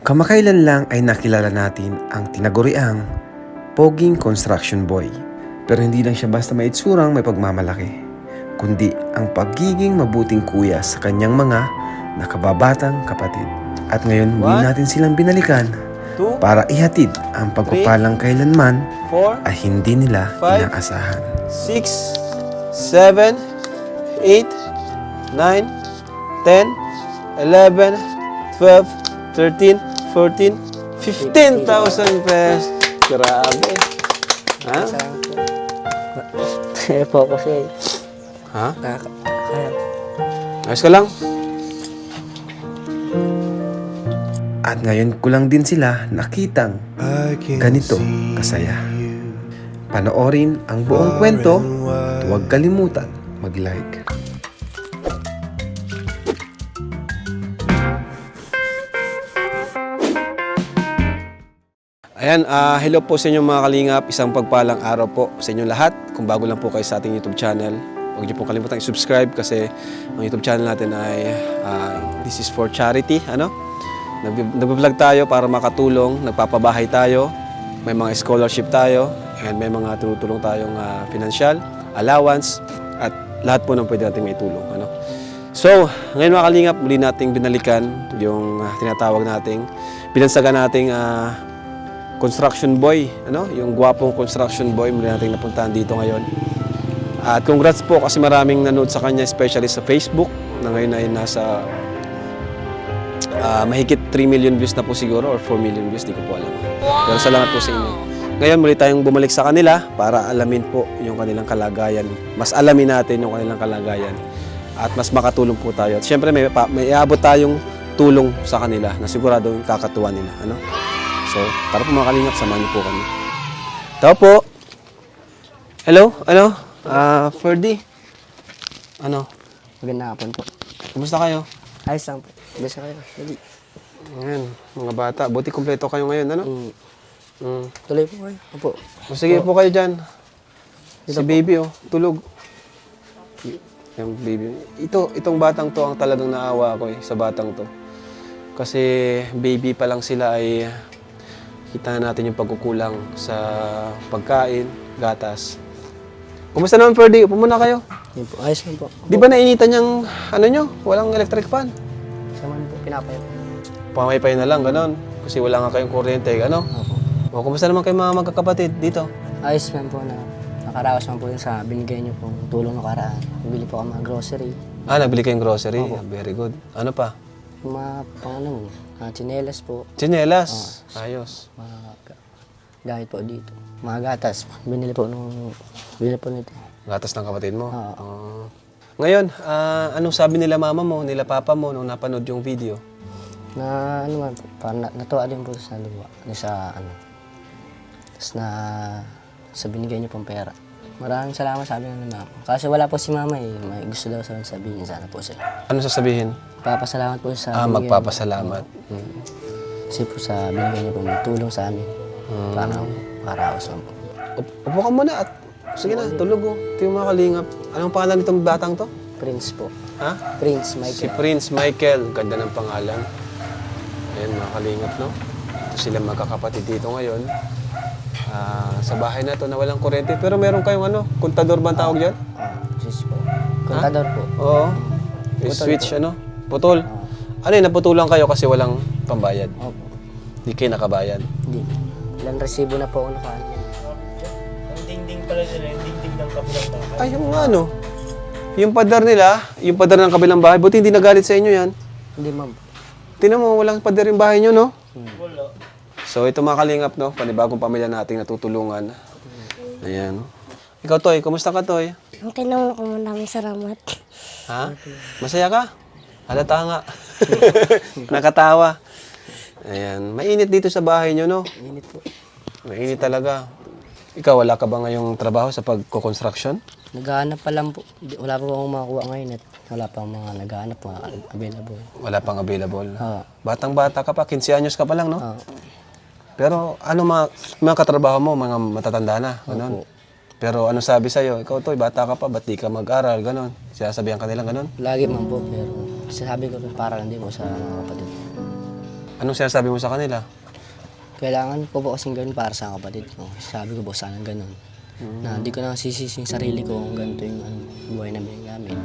Kamakailan lang ay nakilala natin ang tinaguriang Poging Construction Boy. Pero hindi lang siya basta may itsurang may pagmamalaki, kundi ang pagiging mabuting kuya sa kanyang mga nakababatang kapatid. At ngayon, muli natin silang binalikan para ihatid ang pagpapalang kailanman ay hindi nila inaasahan. 6, 7, 8, 9, 10, 11, 12, 13, 14, 15,000 pesos. Grabe. Ha? Kaya po kasi. Ha? Kaya. Ayos ka lang? At ngayon ko lang din sila nakitang ganito kasaya. Panoorin ang buong kwento at huwag kalimutan mag-like. Ayan, hello po sa inyo mga kalingap. Isang pagpalang araw po sa inyo lahat. Kung bago lang po kayo sa ating YouTube channel, huwag niyo po kalimutan i-subscribe kasi ang YouTube channel natin ay this is for charity. Nag-vlog tayo para makatulong, nagpapabahay tayo, may mga scholarship tayo, and may mga tinutulong tayong financial, allowance, at lahat po ng pwede natin may tulong. So, ngayon mga kalingap, muli nating binalikan yung tinatawag nating, binansagan nating construction boy, yung gwapong construction boy, muli nating napuntahan dito ngayon. At congrats po kasi maraming nanood sa kanya, especially sa Facebook, na ngayon ay nasa mahigit 3 million views na po siguro or 4 million views, di ko po alam. Pero salamat po sa inyo. Ngayon muli tayong bumalik sa kanila para alamin po yung kanilang kalagayan. Mas alamin natin yung kanilang kalagayan at mas makatulong po tayo. At syempre may iabot tayong tulong sa kanila na sigurado yung kakatuwa nila. So, tara po mga kalingap, samahan niyo po kami. Tao po. Hello? Ferdy. Magandang hapon po. Kumusta kayo? Ayos lang po. Basta kayo. Dali. Ayan, mga bata. Buti kumpleto kayo ngayon, Tuloy po kayo. Opo. O sige po kayo dyan. Si baby, tulog. Yung baby. Itong batang to ang talagang naawa ko sa batang to. Kasi baby pa lang sila ay kita natin yung pagkukulang sa pagkain, gatas. Kumusta naman, Ferdy? Upo muna kayo. Yun po. Ayos lang po. Di ba nainitan yung, nyo? Walang electric fan? Saman po. Pinapay po. Pamay-pay na lang, ganon. Kasi wala nga kayong kuryente, Opo. O, kumusta naman kayo mga magkakapatid dito? Ayos man po na nakaraos man po yun sa binigay niyo pong tulong nakaraan. Bili po ako mga grocery. Nagbili kayong grocery? Very good. Ano pa? Yung mga tsinelas po. Tsinelas. Ayos. Mga gamit po dito. Mga gatas. Binili po nito. Gatas ng kapatid mo? Oo. Ngayon, anong sabi nila mama mo, nila papa mo nung napanood yung video? Na man po. Parang natuwa din po sa luwa. Tapos sa binigay niyo pong pera. Maraming salamat sabi ng mama. Kasi wala po si mama may gusto daw sabihin sana po sila. Ano sasabihin? Papasalamat po sa Magpapasalamat. Kasi po sa binigay niyo pong tulong sa amin. Para makaraos man po. Upo ka muna at sige na, tulog oh. Ito yung mga kalingap. Anong pangalan nitong batang to? Prince po. Ha? Prince Si Michael. Prince Michael. Ganda ng pangalan. Ayan mga kalingap, no? Ito sila magkakapatid dito ngayon. Sa bahay na to na walang kuryente. Pero meron kayong kontador ba ang tawag dyan? Sis po. Kontador po. Oo. May switch, putol. Ano yun, naputulan kayo kasi walang pambayad? Opo. Di kayo nakabayad? Hindi. Ilang resibo na po ako nakaano. Ang dingding pala nila, yung dingding ng kabilang bahay. Ay, yung yung pader nila, yung pader ng kabilang bahay, buti hindi nagalit sa inyo yan. Hindi ma'am. Tingnan mo, walang pader yung bahay nyo, no? Wala. So, ito mga kalingap, no? Panibagong pamilya nating natutulungan. Ayan. Ikaw, Toy, kumusta ka, Toy? Ang tinanong ko maraming salamat. Ha? Masaya ka? Halata nga. Nakatawa. Ayan. Mainit dito sa bahay nyo, no? Init po. Mainit talaga. Ikaw, wala ka ba ngayong trabaho sa pagko-construction? Naghahanap pa lang po. Wala pa akong makakuha ngayon at wala pa mga naghahanap mga available. Wala pang available. Oo. Batang-bata ka pa, 15 anyos ka pa lang, no? Oo. Pero ano mga katrabaho mo, mga matatanda na, gano'n? Opo. Pero ano sabi sa'yo, ikaw Toy, bata ka pa, ba't di ka mag-aral, gano'n? Sinasabihan ka nilang gano'n? Lagi man po pero sasabi ko para lang din po sa mga kapatid. Anong sinasabi mo sa kanila? Kailangan po po kasing ganun para sa kapatid ko. Sabi ko po, sana ganun. Na hindi ko na sisisi yung sarili ko kung ganito yung buhay na binigay namin.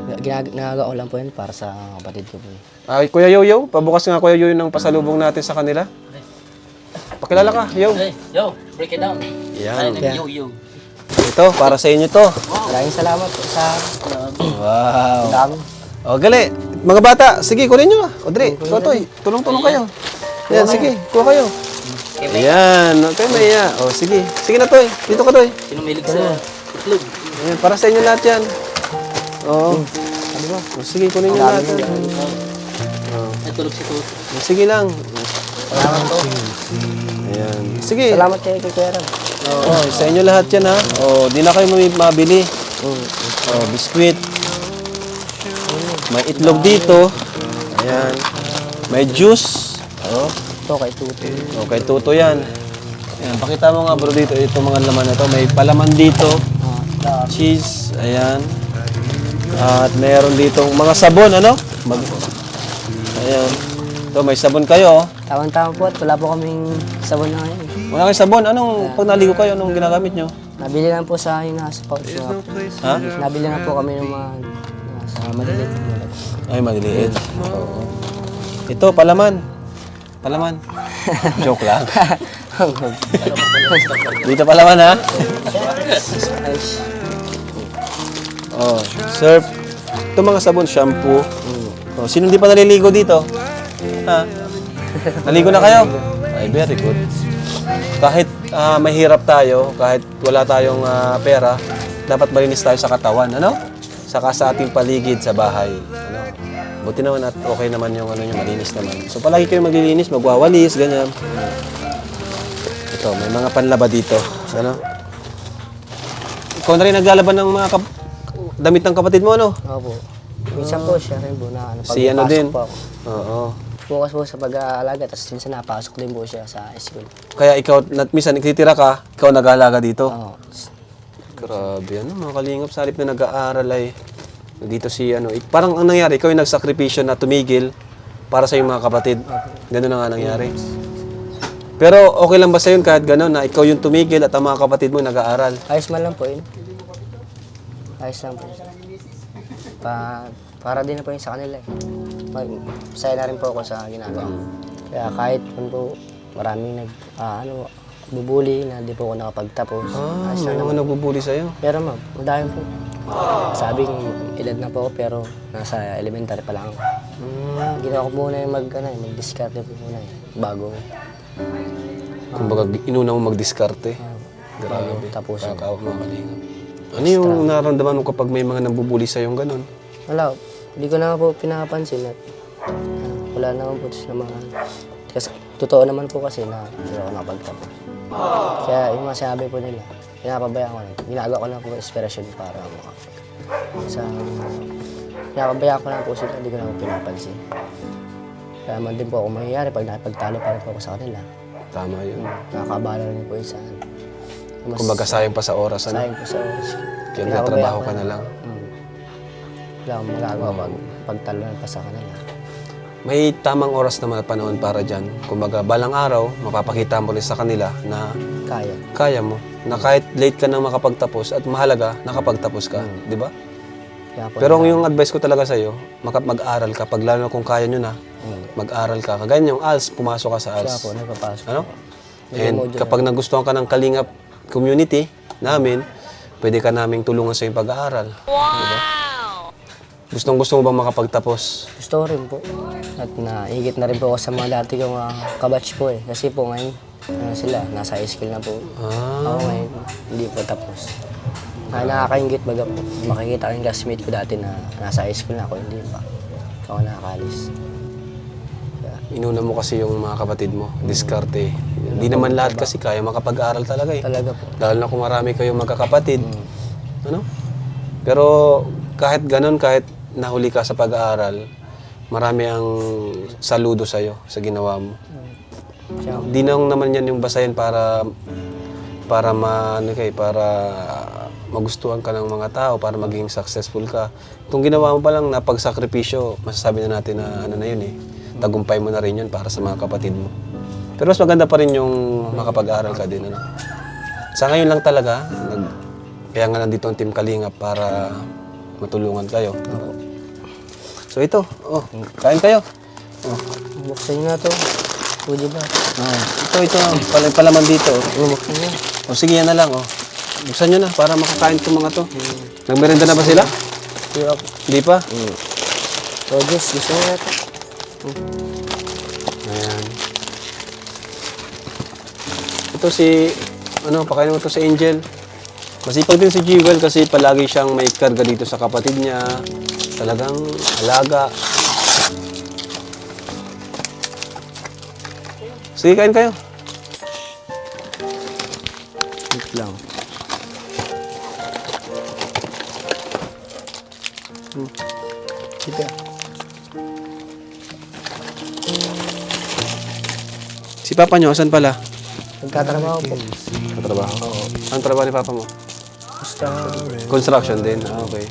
Nagaga ko lang po yun para sa kapatid ko po. Ay, Kuya Yoyo, pabukas nga Kuya Yoyo ng pasalubong natin sa kanila. Pakilala ka, Yo. Hey, yo, break it down. Yan. Yo, yo. Ito, para sa inyo to. Maraming salamat po sa Wow. dami. O, gali. Mga bata, sige, kunin nyo. Audrey, Totoy, tulong-tulong kayo. Yan, sige, kuha kayo. Yan, okay, Maya. O, sige. Sige na, Toy. Dito ka, Toy. Sino mahilig sa itlog? Ayan, para sa inyo lahat yan. Oo. O, sige, kunin nyo lahat. Natulog si Toto. O, sige lang. Salamat po. Ayan. Sige. Salamat kay Kuya Ram. Oo, sa inyo lahat yan, ha. O, di na kayo mabili. O, biskwit. May itlog dito. Ayan. May juice. O. Ito kay Tuto. Okay, tuto yan. Ayan, pakita mo nga bro dito, itong mga laman na to. May palaman dito, cheese, ayan. At meron ditong mga sabon, ano? Ayan. Ito, may sabon kayo. Tawang-tawang po at wala po kaming sabon na ngayon. Wala kayong sabon. Anong, pag naligo kayo, anong ginagamit nyo? Nabili lang po sa yung nasa pouch na po. Ha? Nabili na po kami ng mga nasa malilit. Ay, maliliit. Oo. Ito, palaman. Palaman. Joke lang. Dito palaman, ha? Oh, surf. Ito mga sabon, shampoo. Oh, sino hindi pa naliligo dito? Ha? Naligo na kayo? Ay, very good. Kahit mahirap tayo, kahit wala tayong pera, dapat malinis tayo sa katawan, ano? Saka sa ating paligid sa bahay. Ano? Buti naman at okay naman yung ano nyo, malinis naman. So palagi kayo maglilinis, magwawalis, ganyan. Ito, may mga panlaba dito. Ano? Ikaw na rin naglalaban ng mga damit ng kapatid mo, ano? Opo. Minsan po siya rin po na ano, Si ano din? po ako. Oo. Bukas po sa pag-aalaga, tapos minsan napasok din po siya sa school. Kaya ikaw, minsan nagtitira ka, ikaw nag-aalaga dito. Oo. Grabe, ano, mga kalingap, sa halip na nag-aaral ay dito si ano, parang ang nangyari, ikaw yung nagsakripisyo na tumigil para sa iyong mga kapatid. Ganun na nga nangyari. Pero okay lang ba sa yun kahit gano'n na ikaw yung tumigil at ang mga kapatid mo nag-aaral? Ayos man lang po yun. Ayos lang po. Para din na po yun sa kanila eh. Masaya na rin po ako sa ginagawa. Kaya kahit po maraming bubuli na di po ako nakapagtapos. Ayos lang Ano naman. nagbubuli sa'yo? Pero ma'am, madami po. Sabi ko, edad na po ako pero nasa elementary pa lang ako. Ginawa ko muna yung mag-discard po muna bago Kumbaga, inuna mo mag-diskarte. bago tapos. Kakawak mga kalingap. Ano yung nararamdaman mo kapag may mga nambubuli sa'yo gano'n? Wala, hindi ko na po pinapansin at wala naman po sa mga... Kasi totoo naman po kasi na hindi ako nakapagtapos. Kaya yung mga sinabi po nila, pinapabayaan ko lang. Ginagawa ko lang po inspirasyon para pinapabayaan ko lang po sila, hindi ko na po pinapansin. Kaya man din po ako mangyayari pag nakipagtalo pa rin po ako sa kanila. Tama yun. Nakakabala rin po isa. Kumbaga, sayang pa sa oras, ano? Sayang po sa oras. Kaya nagtrabaho ka na lang. Wala akong magagawa pagtalo na pa sa kanila. May tamang oras naman at panahon para dyan. Kumbaga, balang araw, mapapakita mo rin sa kanila na Kaya. kaya mo. Na kahit late ka nang makapagtapos at mahalaga, nakapagtapos ka. Di ba? Kaya po Pero yung advice ko talaga sa'yo, mag-aral ka. Pag lalo na kung kaya nyo na, mag-aral ka. Kagaya yung ALS, pumasok ka sa Kaya ALS. po, nagpapasok. Ano? And kapag nagustuhan ka ng Kalingap community namin, pwede ka naming tulungan sa iyong pag-aaral. Diba? Gustong-gusto mo bang makapagtapos? Gusto ko rin po. At naigit na rin po ako sa mga dati kong kabatch po eh. Kasi po ngayon, sila, nasa high school na po. Ako ngayon, hindi po tapos. Nakakaingit baga po. Makikita ko yung classmate ko dati na nasa high school na ako, hindi pa. Ako nakakalis. Inuna mo kasi yung mga kapatid mo, diskarte. Hindi naman lahat kasi kaya makapag-aral talaga eh. Talaga po. Lalo na kung marami kayong magkakapatid. Ano? Pero kahit ganun, kahit nahuli ka sa pag-aaral, marami ang saludo sa'yo sa ginawa mo. Di na naman yan yung basahin para magustuhan ka ng mga tao, para maging successful ka. Itong ginawa mo pa lang na pagsakripisyo, masasabi na natin na ano na yun eh. tagumpay mo na rin yun para sa mga kapatid mo. Pero mas maganda pa rin yung makapag-aral ka din, ano? Sa ngayon lang talaga, kaya nga nandito ang Team Kalingap para matulungan kayo. So ito, kain kayo. Buksan nyo na to. Pwede ba? Ito, palaman dito. Buksan nyo. O sige, yan na lang. Buksan nyo na para makakain itong mga to. Nagmerenda na ba sila? Hindi pa? So, Diyos, gusto nyo na to. Ayan. Ito si, pakainin mo to si Angel. Masipag din si Jewel kasi palagi siyang may karga dito sa kapatid niya. Talagang alaga. Sige, kain kayo. Wait lang. Sige. Si Papa nyo, saan pala? Nagtatrabaho po. Katrabaho? Oo. Anong trabaho ni Papa mo? Basta, Construction din. Okay.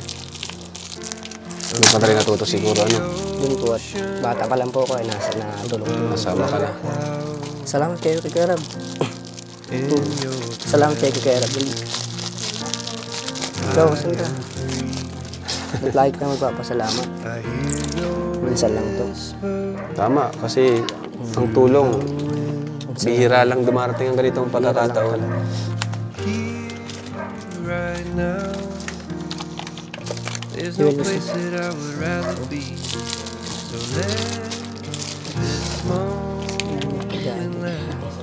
Doon ka na rin natuto siguro, ano? yun po. At bata pa lang po ako, nasa na tulong po. Nasama ka na. Salamat kayo, Kuya Rab. Salamat kayo, Kuya Rab. Ikaw, saan ka? Ba't lagi ka magpapasalamat? Minsan lang to. Tama, kasi ang tulong, bihira lang dumarating ang ganitong pagkakataon. Yun, gusto.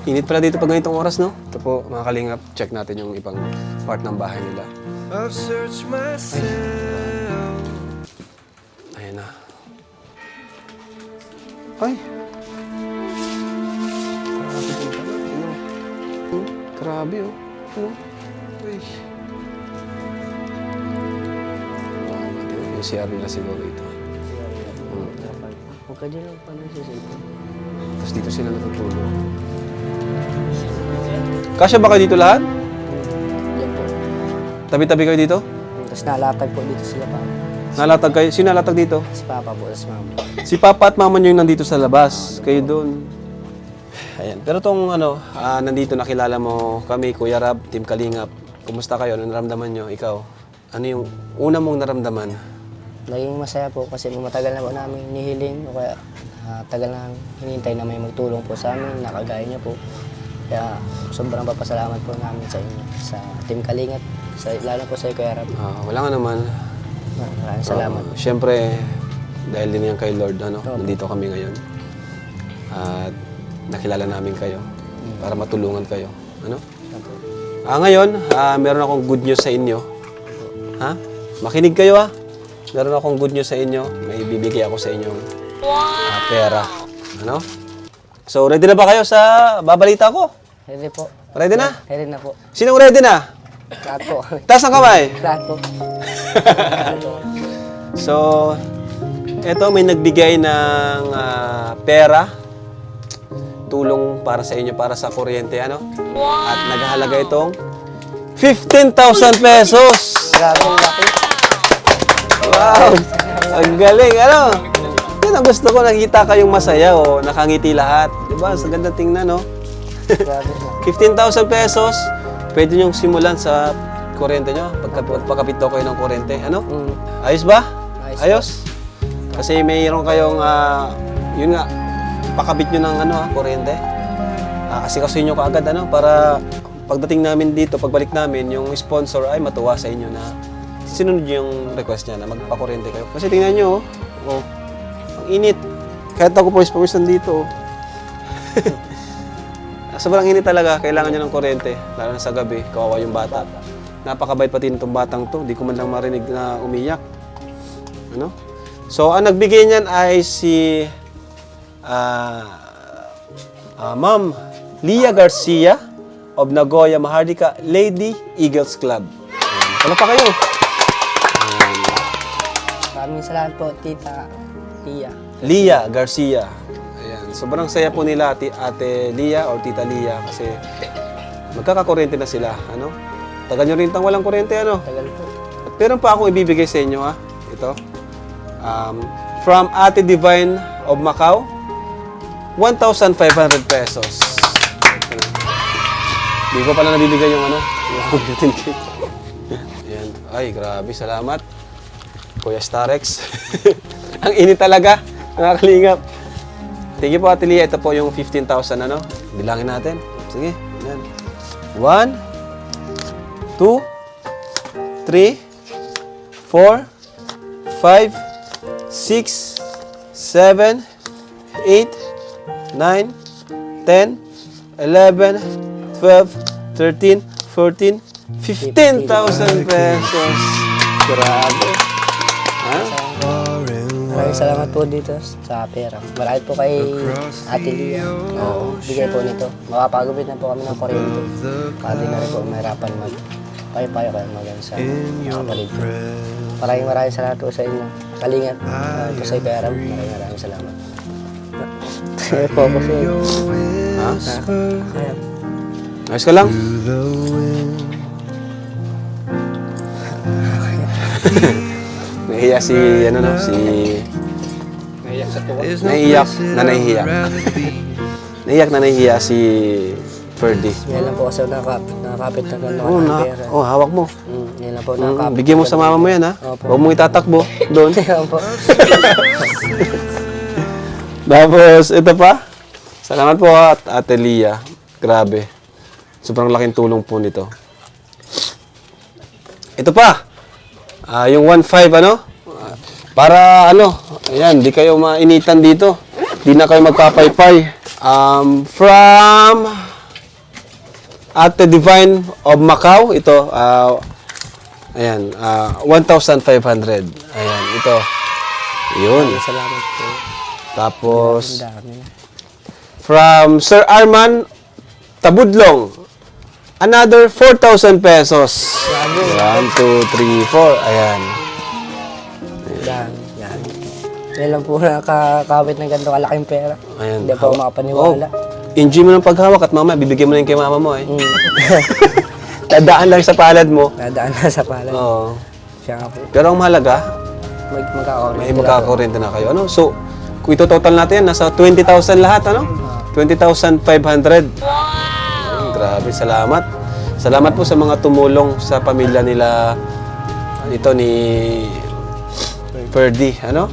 Init pala dito pag ganitong oras, no? Ito po, mga kalingap, check natin yung ibang part ng bahay nila. Ayan na. Ay! Grabe din pala. Grabe, oh. Ay. Yung CR nila siguro ito. Huwag ka dyan lang pala sa cellphone. Tapos dito sila natutulog. Kasya ba kayo dito lahat? Yan po. Tabi-tabi kayo dito? Tapos nalatag po dito sila pa. Nalatag kayo? Sino nalatag dito? Si Papa po, tapos Mama. Si Papa at Mama nyo yung nandito sa labas. Kayo doon. Ayan. Pero tong nandito nakilala mo kami, Kuya Rab, Team Kalingap. Kumusta kayo? Ano naramdaman nyo? Ikaw? Ano yung una mong naramdaman? Naging masaya po kasi matagal na po namin nihiling o kaya tagal na hinihintay na may magtulong po sa amin, nakagaya niyo po. Kaya sobrang papasalamat po namin sa inyo, sa Team Kalingap, lalo po sa Kuya Rab. Wala nga naman. Maraming salamat. Siyempre, dahil din yan kay Lord, nandito kami ngayon. At nakilala namin kayo para matulungan kayo. Ano? Ngayon, meron akong good news sa inyo. Ha? Makinig kayo ha. Meron akong good news sa inyo. May bibigay ako sa inyong pera. Ano? So, ready na ba kayo sa babalita ko? Ready po. Ready na? Ready na po. Sinong ready na? Lahat po. Taas ang kamay. Lahat po. So, eto may nagbigay ng pera, tulong para sa inyo, para sa kuryente, ano? At naghahalaga itong 15,000 pesos! Grabe ang laki. Wow! Ang galing, ano? Yan ang gusto ko, nakikita kayong masaya, nakangiti lahat. Diba? Sa ganda tingnan, no? Grabe na. 15,000 pesos, pwede niyong simulan sa kuryente nyo, pagkapit daw kayo ng kuryente, ano? Ayos ba? Ayos? Kasi mayroon kayong, yun nga, pakabit nyo ng kuryente. Asikasuhin nyo kaagad, para pagdating namin dito, pagbalik namin, yung sponsor ay matuwa sa inyo na sinunod yung request niya na magpakuryente kayo. Kasi tingnan nyo, ang init. Kahit ako pawisan dito. Sobrang init talaga, kailangan nyo ng kuryente, lalo na sa gabi, kawawa yung bata. Napakabait pati nitong batang to, di ko man lang marinig na umiyak. Ano? So, ang nagbigay niyan ay si Ma'am Lia Garcia of Nagoya Mahardika Lady Eagles Club. Wala pa kayo? Maraming salamat po, Tita Tia. Lia Garcia. Ayan. Sobrang saya po nila, Ate Lia or Tita Lia kasi magkakakuryente na sila. Ano? Tagal nyo rin tang walang kuryente, ano? Tagal po. At meron pa akong ibibigay sa inyo, ha? Ito. From Ate Divine of Macau, 1,500 pesos. Hindi ko pala nabibigay yung ano, yung gluten cake. Ayan. Ay, grabe. Salamat. Kuya Starex. Ang init talaga. Nakakalingap. Thank you po, Ate Lia. Ito po yung 15,000 ano. Bilangin natin. Sige. Ayan. 1, 2, 3, 4, 5, 6, 7, 8, 9, 10, 11, 12, 13, 14, 15,000 pesos. Grabe. Ha? Maraming salamat po dito sa pera. Marahil po kay Ate Lia. Bigay po nito. Makapagupit na po kami ng kuryente. Pwede na rin po mahirapan payo-payo kayo maganda sa mga kapatid ko. Maraming salamat po sa inyo. Kalingat. Ito sa pera. Maraming salamat. Focus yun. Ha? Kaya, Ayos ka lang? Nahiya si, ano no, si... Naiiyak na nahihiya. Naiiyak na nahihiya si Ferdy. yan lang po kasi nakakapit na gano'n Oh, ng pera. hawak mo. Yan lang po nakakapit. Bigyan mo sa mama mo yan, ha? Opo. Huwag mo itatakbo doon. Yan po. Tapos, ito pa. Salamat po, Ate Lia. Grabe. Sobrang laking tulong po nito. Ito pa. Yung 1.5, ano? Para, ano, ayan, di kayo mainitan dito. Di na kayo magpapaypay. From Ate Divine of Macau, ito, ayan, 1,500. Ayan, ito. Yun. Salamat po. Tapos, Ang dami. from Sir Arman Tabudlong, another 4,000 pesos. 1, 2, 3, 4. Ayan. Yan. Yan lang po nakakapit ng ganito kalaking pera. Ayan. Hindi po ako makapaniwala. Enjoy mo ng paghawak at mamaya bibigyan mo na yung kay mama mo eh. Dadaan lang sa palad mo. Nadaan na sa palad. Oo. Siya nga po. Pero ang mahalaga, Magkakaroon. may magkakakurente na kayo. Ano? So, kung ito total natin yan, nasa 20,000 lahat, ano? 20,500. Grabe, salamat. Salamat po sa mga tumulong sa pamilya nila dito ni Ferdy, ano?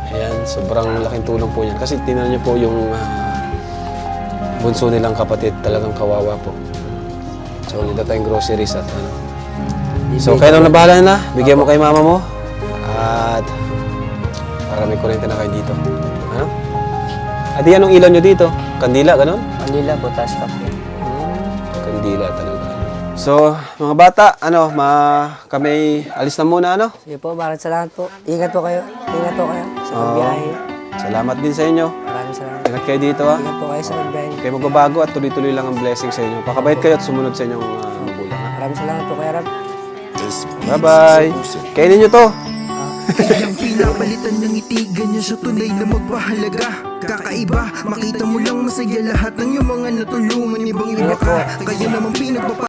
Ayan, sobrang laking tulong po yan. Kasi tingnan niyo po yung bunso nilang kapatid, talagang kawawa po. So, nila tayong groceries at ano. So, kayo na bahala na. Bigyan mo kay mama mo. At para may kuryente na kayo dito. Ano? At anong ilaw nyo dito? Kandila, ganon? Andila po, taas pa po. Kandila talaga. So, mga bata, ano, kami alis na muna, ano? Sige po, maraming salamat po. Ingat po kayo. Ingat po kayo sa pagbiyahe. Salamat din sa inyo. Maraming salamat. Ingat kayo dito, ha? Ingat po kayo sa pagbiyahe. Kayo magbabago at tuloy-tuloy lang ang blessing sa inyo. Pakabait kayo at sumunod sa inyong magulang, ha? Maraming salamat po kayo, Rab. Bye-bye! Kainin nyo to! Kailang pinapalitan ng ngiti, ganyan siya tunay na magpahalaga. Kakaiba, makita mo lang masaya lahat ng iyong mga natulungan. Ibang iba ka, kaya naman pinagpapa